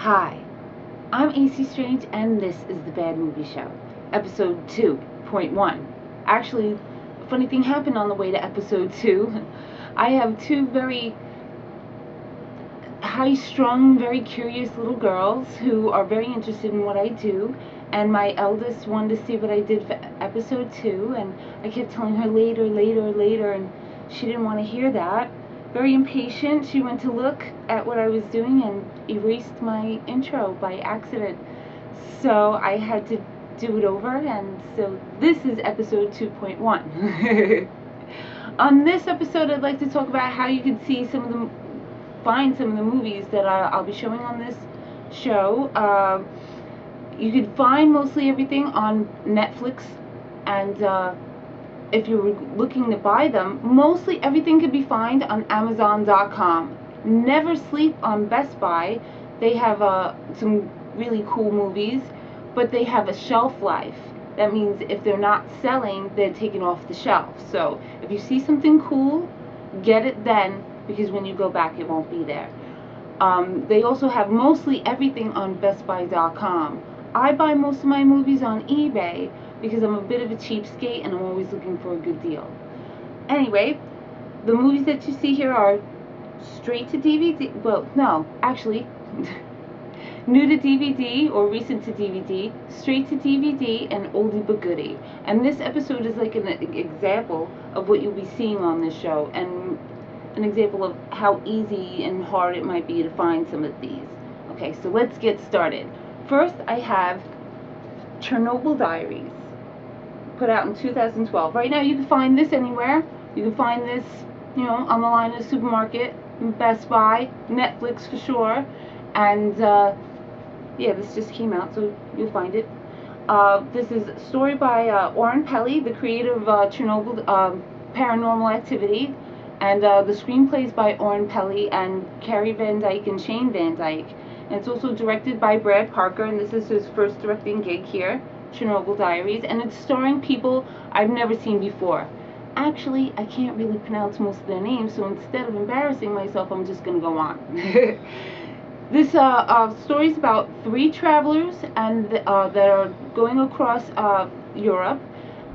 Hi, I'm A.C.Strange, and this is the Bad Movie Show, episode 2.1. Actually, a funny thing happened on the way to episode 2. I have two very high-strung, very curious little girls who are very interested in what I do, and my eldest wanted to see what I did for episode 2, and I kept telling her later, and she didn't want to hear that. Very impatient, she went to look at what I was doing and erased my intro by accident. So I had to do it over, and so this is episode 2.1. On this episode, I'd like to talk about how you can see find some of the movies that I'll be showing on this show. You can find mostly everything on Netflix, and if you're looking to buy them, mostly everything can be found on Amazon.com. Never sleep on Best Buy. They have some really cool movies, but they have a shelf life. That means if they're not selling, they're taken off the shelf. So if you see something cool, get it then, because when you go back, it won't be there. They also have mostly everything on BestBuy.com. I buy most of my movies on eBay because I'm a bit of a cheapskate and I'm always looking for a good deal. Anyway, the movies that you see here are straight to DVD. Well, no, actually, new to DVD or recent to DVD, straight to DVD, and oldie but goodie. And this episode is like an example of what you'll be seeing on this show, and an example of how easy and hard it might be to find some of these. Okay, so let's get started. First, I have Chernobyl Diaries, put out in 2012. Right now, you can find this anywhere. You can find this, on the line of the supermarket, Best Buy, Netflix for sure. And, yeah, this just came out, so you'll find it. This is a story by Oren Peli, the creator of Chernobyl Paranormal Activity. And the screenplay is by Oren Peli and Carrie Van Dyke and Shane Van Dyke. And it's also directed by Brad Parker, and this is his first directing gig here, Chernobyl Diaries. And it's starring people I've never seen before. Actually, I can't really pronounce most of their names, so instead of embarrassing myself, I'm just going to go on. This story is about 3 travelers and that are going across Europe,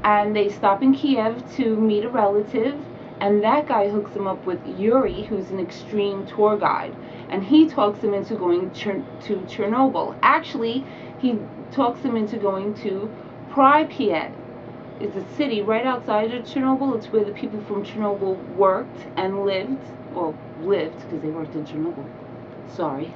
and they stop in Kiev to meet a relative. And that guy hooks them up with Yuri, who's an extreme tour guide. And he talks them into going to Chernobyl. Actually, he talks them into going to Pripyat. It's a city right outside of Chernobyl. It's where the people from Chernobyl worked and lived. Well, lived, because they worked in Chernobyl. Sorry.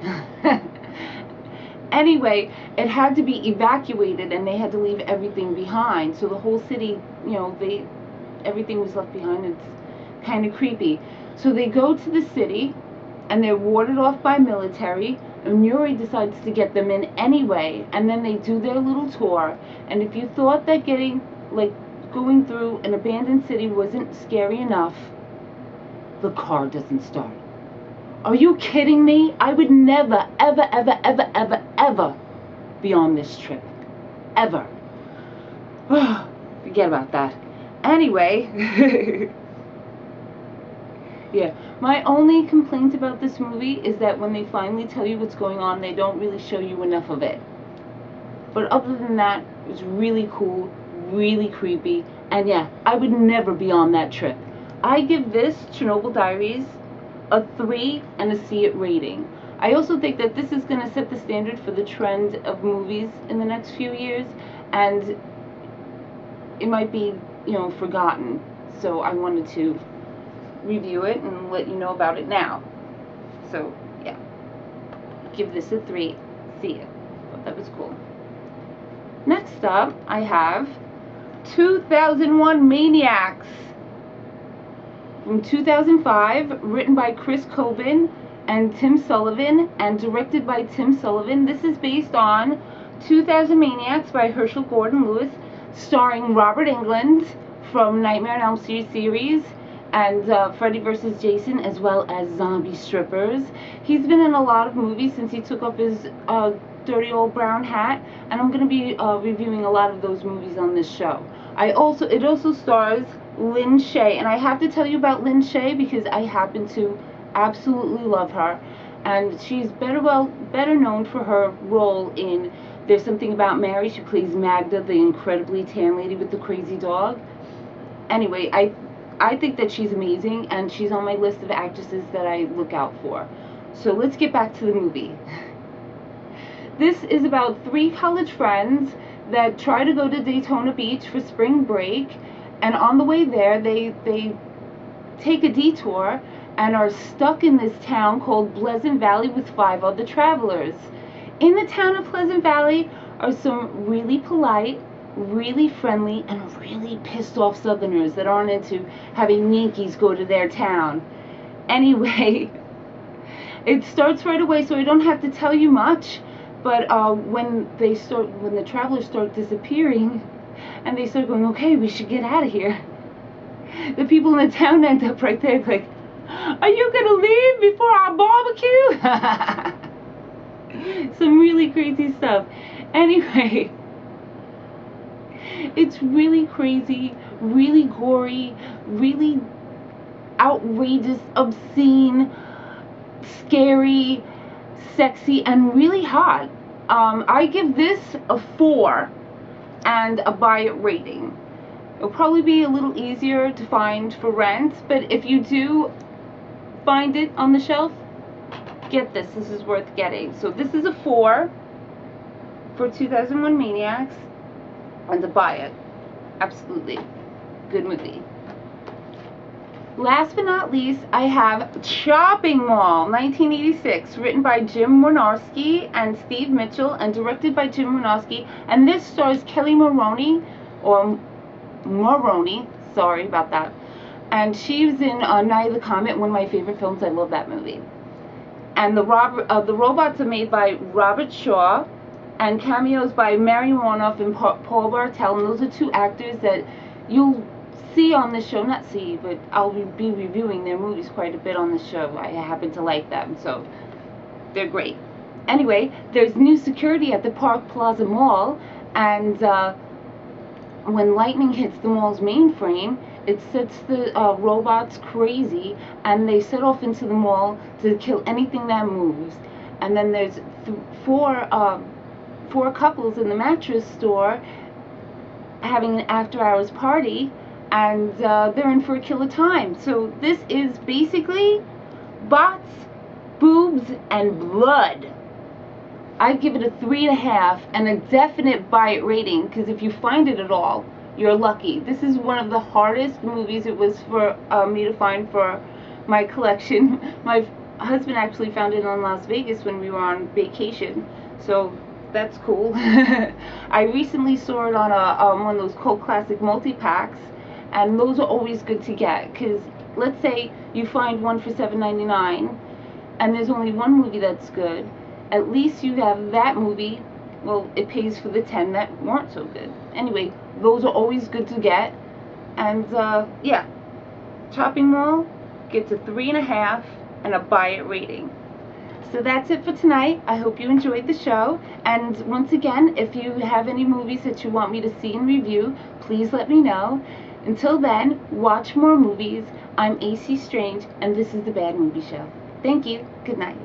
Anyway, it had to be evacuated, and they had to leave everything behind. So the whole city, everything was left behind. It's kind of creepy. So they go to the city, and they're warded off by military, and Yuri decides to get them in anyway, and then they do their little tour. And if you thought that going through an abandoned city wasn't scary enough, the car doesn't start. Are you kidding me? I would never, ever, ever, ever, ever, ever be on this trip. Ever. Forget about that. Anyway, yeah, my only complaint about this movie is that when they finally tell you what's going on, they don't really show you enough of it. But other than that, it was really cool, really creepy, and yeah, I would never be on that trip. I give this, Chernobyl Diaries, a 3 and a see it rating. I also think that this is going to set the standard for the trend of movies in the next few years, and it might be, forgotten. So I wanted to review it and let you know about it now. So, yeah. Give this a 3. See it. Thought that was cool. Next up, I have 2001 Maniacs. From 2005, written by Chris Coben and Tim Sullivan, and directed by Tim Sullivan. This is based on 2000 Maniacs by Herschel Gordon Lewis, starring Robert Englund from Nightmare on Elm Street series, and Freddy vs. Jason, as well as zombie strippers. He's been in a lot of movies since he took off his dirty old brown hat, and I'm going to be reviewing a lot of those movies on this show. It also stars Lin Shaye, and I have to tell you about Lin Shaye because I happen to absolutely love her. and she's better known for her role in There's Something About Mary. She plays Magda, the incredibly tan lady with the crazy dog. Anyway, I think that she's amazing, and she's on my list of actresses that I look out for. So let's get back to the movie. This is about 3 college friends that try to go to Daytona Beach for spring break, and on the way there they take a detour and are stuck in this town called Pleasant Valley with 5 other travelers. In the town of Pleasant Valley are some really polite, really friendly, and really pissed off Southerners that aren't into having Yankees go to their town. Anyway, it starts right away, so I don't have to tell you much. But when the travelers start disappearing, and they start going, okay, we should get out of here, the people in the town end up right there like, are you gonna leave before our barbecue? Some really crazy stuff. Anyway, it's really crazy, really gory, really outrageous, obscene, scary, sexy, and really hot. I give this a 4 and a buy it rating. It'll probably be a little easier to find for rent, but if you do find it on the shelf, get this. This is worth getting. So this is a 4 for 2001 Maniacs, and to buy it. Absolutely. Good movie. Last but not least, I have Chopping Mall, 1986, written by Jim Wynorski and Steve Mitchell, and directed by Jim Wynorski. And this stars Kelly Maroney, sorry about that. And she was in Night of the Comet, one of my favorite films. I love that movie. And the robots are made by Robert Shaw, and cameos by Mary Warnoff and Paul Bartel. And those are 2 actors that you'll see on the show, not see, but I'll be reviewing their movies quite a bit on the show. I happen to like them, so they're great. Anyway, there's new security at the Park Plaza Mall, and when lightning hits the mall's mainframe, it sets the robots crazy, and they set off into the mall to kill anything that moves. And then there's 4 couples in the mattress store having an after-hours party, and they're in for a killer time. So this is basically bots, boobs, and blood. I'd give it a 3.5 and a definite buy it rating, because if you find it at all, you're lucky. This is one of the hardest movies it was for me to find for my collection. My husband actually found it in Las Vegas when we were on vacation, so that's cool. I recently saw it on one of those cult classic multi-packs, and those are always good to get, because let's say you find one for $7.99 and there's only one movie that's good. At least you have that movie. Well, it pays for the 10 that weren't so good. Anyway, those are always good to get. And yeah, Chopping Mall gets a 3.5 and a buy it rating. So that's it for tonight. I hope you enjoyed the show. And once again, if you have any movies that you want me to see and review, please let me know. Until then, watch more movies. I'm A.C.Strange, and this is The Bad Movie Show. Thank you. Good night.